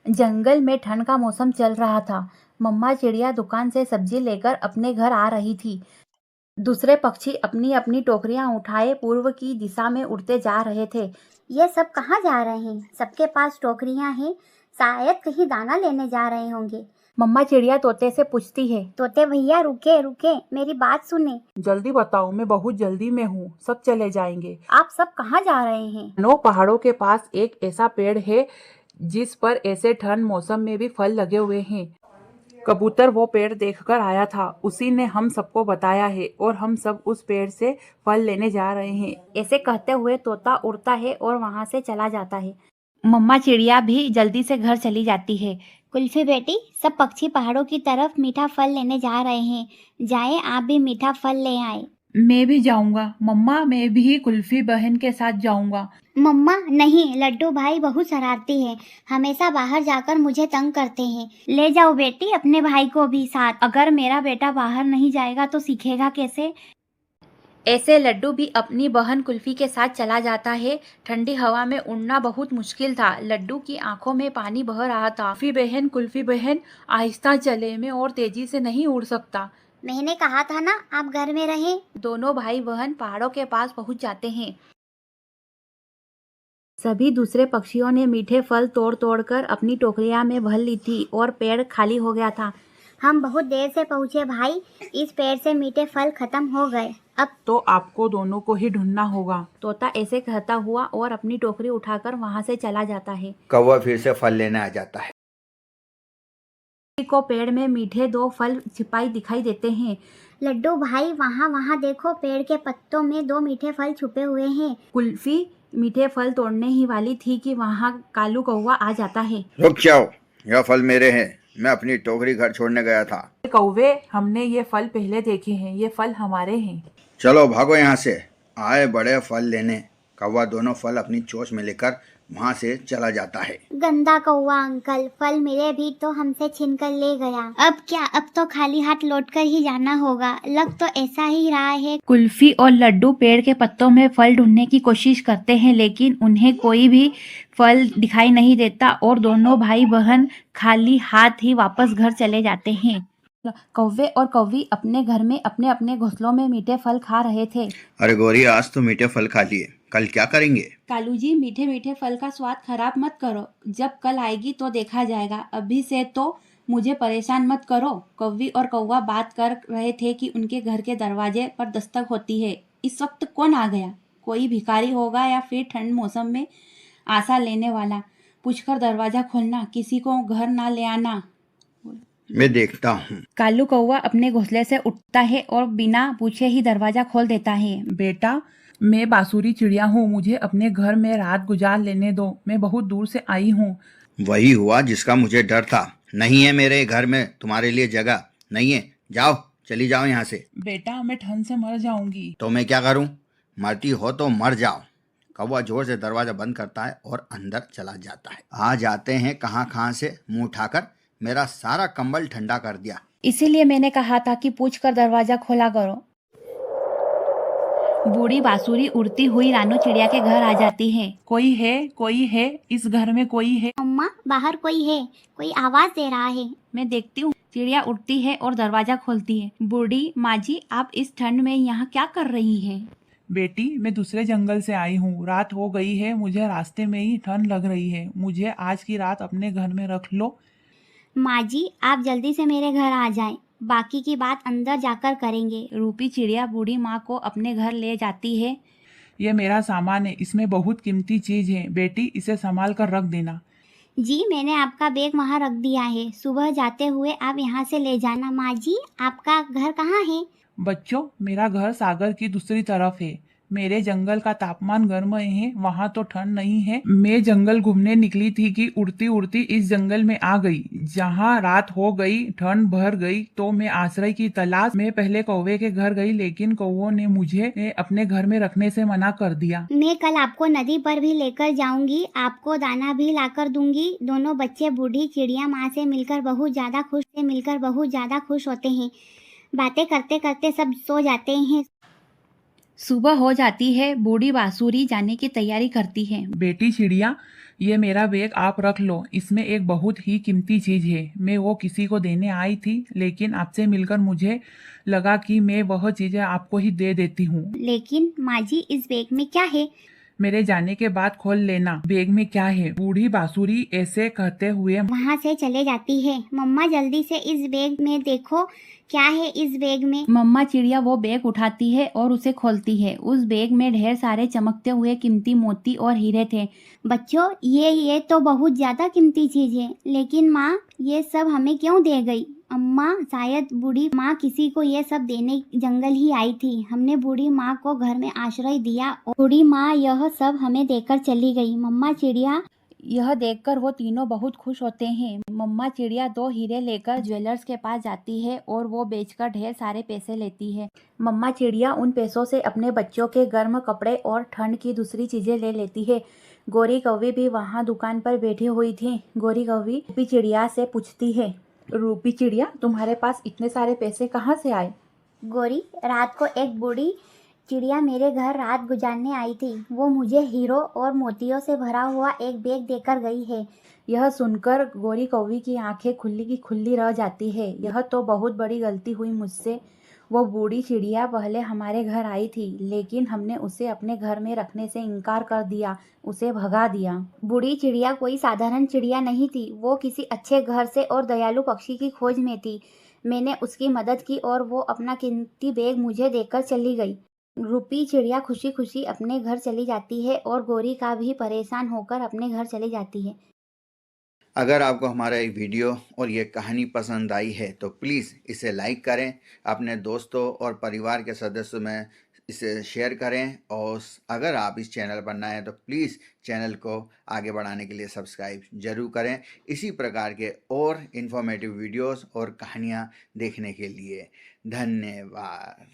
जंगल में ठंड का मौसम चल रहा था। मम्मा चिड़िया दुकान से सब्जी लेकर अपने घर आ रही थी। दूसरे पक्षी अपनी अपनी टोकरियां उठाए पूर्व की दिशा में उड़ते जा रहे थे। ये सब कहाँ जा रहे हैं? सबके पास टोकरियां हैं, शायद कहीं दाना लेने जा रहे होंगे। मम्मा चिड़िया तोते से पूछती है। तोते भैया रुके रुके, मेरी बात सुने। जल्दी बताओ, मैं बहुत जल्दी में हूँ, सब चले जाएंगे। आप सब कहाँ जा रहे हैं? नो पहाड़ों के पास एक ऐसा पेड़ है जिस पर ऐसे ठंड मौसम में भी फल लगे हुए हैं। कबूतर वो पेड़ देखकर आया था, उसी ने हम सबको बताया है और हम सब उस पेड़ से फल लेने जा रहे हैं। ऐसे कहते हुए तोता उड़ता है और वहां से चला जाता है। मम्मा चिड़िया भी जल्दी से घर चली जाती है। कुल्फी बेटी, सब पक्षी पहाड़ों की तरफ मीठा फल लेने जा रहे हैं। जाएं, आप भी मीठा फल ले आए। मैं भी जाऊंगा मम्मा, मैं भी कुल्फी बहन के साथ जाऊंगा। मम्मा नहीं, लड्डू भाई बहुत शरारती है, हमेशा बाहर जाकर मुझे तंग करते हैं। ले जाओ बेटी अपने भाई को भी साथ। अगर मेरा बेटा बाहर नहीं जाएगा तो सीखेगा कैसे? ऐसे लड्डू भी अपनी बहन कुल्फी के साथ चला जाता है। ठंडी हवा में उड़ना बहुत मुश्किल था। लड्डू की आंखों में पानी बह रहा था। कुल्फी बहन आहिस्ता चले, मैं और तेजी से नहीं उड़ सकता। मैंने कहा था ना आप घर में रहें। दोनों भाई बहन पहाड़ों के पास पहुंच जाते हैं। सभी दूसरे पक्षियों ने मीठे फल तोड़ तोड़कर अपनी टोकरियां में भर ली थी और पेड़ खाली हो गया था। हम बहुत देर से पहुँचे भाई, इस पेड़ से मीठे फल खत्म हो गए। अब तो आपको दोनों को ही ढूंढना होगा। तोता ऐसे कहता हुआ और अपनी टोकरी उठाकर वहां से चला जाता है। कौवा फिर से फल लेने आ जाता है। को पेड़ में मीठे 2 फल छिपाई दिखाई देते हैं। लड्डू भाई वहाँ देखो, पेड़ के पत्तों में 2 मीठे फल छुपे हुए हैं। कुल्फी मीठे फल तोड़ने ही वाली थी कि वहां कालू कौवा आ जाता है। रुक जाओ, यह फल मेरे हैं, मैं अपनी टोकरी घर छोड़ने गया था। कौवे, हमने ये फल पहले देखे हैं, ये फल हमारे हैं। चलो भागो यहाँ से। आए बड़े फल लेने। कौवा दोनों फल अपनी चोंच में लेकर वहाँ से चला जाता है। गंदा कौवा अंकल, फल मेरे भी तो हमसे छीन कर ले गया। अब क्या, अब तो खाली हाथ लौटकर ही जाना होगा। लग तो ऐसा ही रहा है। कुल्फी और लड्डू पेड़ के पत्तों में फल ढूंढने की कोशिश करते हैं, लेकिन उन्हें कोई भी फल दिखाई नहीं देता और दोनों भाई बहन खाली हाथ ही वापस घर चले जाते हैं। कौवे और कौवी अपने घर में अपने अपने घोंसलों में मीठे फल खा रहे थे। अरे गोरी, आज तो मीठे फल खा लिए, कल क्या करेंगे? कालू जी, मीठे मीठे फल का स्वाद खराब मत करो, जब कल आएगी तो देखा जाएगा। अभी से तो मुझे परेशान मत करो। कौवी और कौवा बात कर रहे थे कि उनके घर के दरवाजे पर दस्तक होती है। इस वक्त कौन आ गया? कोई भिखारी होगा या फिर ठंड मौसम में आशा लेने वाला। पूछकर दरवाजा खोलना, किसी को घर ना ले आना। मैं देखता हूँ। कालू कौवा अपने घोंसले से उठता है और बिना पूछे ही दरवाजा खोल देता है। बेटा, मैं बांसुरी चिड़िया हूँ, मुझे अपने घर में रात गुजार लेने दो, मैं बहुत दूर से आई हूँ। वही हुआ जिसका मुझे डर था। नहीं है मेरे घर में तुम्हारे लिए जगह, नहीं है। जाओ, चली जाओ यहाँ से। बेटा, मैं ठंड से मर जाऊंगी। तो मैं क्या करूँ? मरती हो तो मर जाओ। कौवा जोर से दरवाजा बंद करता है और अंदर चला जाता है। आ जाते हैं कहाँ कहाँ से मुंह उठाकर, मेरा सारा कंबल ठंडा कर दिया। इसीलिए मैंने कहा था कि पूछकर दरवाजा खोला करो। बूढ़ी बांसुरी उड़ती हुई रानू चिड़िया के घर आ जाती है। कोई है, इस घर में कोई है। अम्मा, बाहर कोई है, कोई आवाज दे रहा है। मैं देखती हूँ। चिड़िया उठती है और दरवाजा खोलती है। बूढ़ी माँ जी, आप इस ठंड में यहाँ क्या कर रही हैं? बेटी, मैं दूसरे जंगल से आई हूँ, रात हो गई है, मुझे रास्ते में ही ठंड लग रही है, मुझे आज की रात अपने घर में रख लो। माँ जी, आप जल्दी से मेरे घर आ जाएं, बाकी की बात अंदर जाकर करेंगे। रूपी चिड़िया बूढ़ी माँ को अपने घर ले जाती है। ये मेरा सामान है, इसमें बहुत कीमती चीज है, बेटी इसे संभाल कर रख देना। जी, मैंने आपका बैग वहाँ रख दिया है, सुबह जाते हुए आप यहाँ से ले जाना। माँ जी, आपका घर कहाँ है? बच्चों, मेरा घर सागर की दूसरी तरफ है। मेरे जंगल का तापमान गर्म है, वहाँ तो ठंड नहीं है। मैं जंगल घूमने निकली थी कि उड़ती उड़ती इस जंगल में आ गई, जहाँ रात हो गई, ठंड भर गई, तो मैं आश्रय की तलाश में पहले कौवे के घर गई, लेकिन कौवों ने मुझे अपने घर में रखने से मना कर दिया। मैं कल आपको नदी पर भी लेकर जाऊंगी, आपको दाना भी लाकर दूंगी। दोनों बच्चे बूढ़ी चिड़िया माँ से मिलकर बहुत ज्यादा खुश होते हैं। बातें करते करते सब सो जाते हैं। सुबह हो जाती है। बूढ़ी बांसुरी जाने की तैयारी करती है। बेटी चिड़िया, ये मेरा बैग आप रख लो, इसमें एक बहुत ही कीमती चीज है। मैं वो किसी को देने आई थी, लेकिन आपसे मिलकर मुझे लगा कि मैं वह चीजें आपको ही दे देती हूँ। लेकिन माँ जी, इस बैग में क्या है? मेरे जाने के बाद खोल लेना बैग में क्या है। बूढ़ी बांसुरी ऐसे कहते हुए वहाँ से चले जाती है। मम्मा जल्दी से इस बैग में देखो, क्या है इस बैग में? मम्मा चिड़िया वो बैग उठाती है और उसे खोलती है। उस बैग में ढेर सारे चमकते हुए कीमती मोती और हीरे थे। बच्चों, ये तो बहुत ज्यादा कीमती चीज है, लेकिन माँ ये सब हमें क्यों दे गई? अम्मा, शायद बूढ़ी माँ किसी को ये सब देने जंगल ही आई थी। हमने बूढ़ी माँ को घर में आश्रय दिया और बूढ़ी माँ यह सब हमें देकर चली गई। मम्मा चिड़िया, यह देखकर वो तीनों बहुत खुश होते हैं। मम्मा चिड़िया 2 हीरे लेकर ज्वेलर्स के पास जाती है और वो बेचकर ढेर सारे पैसे लेती है। मम्मा चिड़िया उन पैसों से अपने बच्चों के गर्म कपड़े और ठंड की दूसरी चीजें ले लेती है। गोरी कौवी भी वहाँ दुकान पर बैठी हुई थी। गोरी कौवी रूपी चिड़िया से पूछती है, रूपी चिड़िया, तुम्हारे पास इतने सारे पैसे कहाँ से आए? गोरी, रात को एक बूढ़ी चिड़िया मेरे घर रात गुजारने आई थी। वो मुझे हीरो और मोतियों से भरा हुआ एक बैग देकर गई है। यह सुनकर गोरी कौवी की आंखें खुली की खुली रह जाती है। यह तो बहुत बड़ी गलती हुई मुझसे। वो बूढ़ी चिड़िया पहले हमारे घर आई थी, लेकिन हमने उसे अपने घर में रखने से इनकार कर दिया, उसे भगा दिया। बूढ़ी चिड़िया कोई साधारण चिड़िया नहीं थी। वो किसी अच्छे घर से और दयालु पक्षी की खोज में थी। मैंने उसकी मदद की और वो अपना कीमती बैग मुझे देकर चली गई। रूपी चिड़िया खुशी खुशी अपने घर चली जाती है और गोरी का भी परेशान होकर अपने घर चली जाती है। अगर आपको हमारा ये वीडियो और ये कहानी पसंद आई है तो प्लीज़ इसे लाइक करें, अपने दोस्तों और परिवार के सदस्यों में इसे शेयर करें, और अगर आप इस चैनल पर नए हैं तो प्लीज़ चैनल को आगे बढ़ाने के लिए सब्सक्राइब जरूर करें। इसी प्रकार के और इन्फॉर्मेटिव वीडियोस और कहानियाँ देखने के लिए धन्यवाद।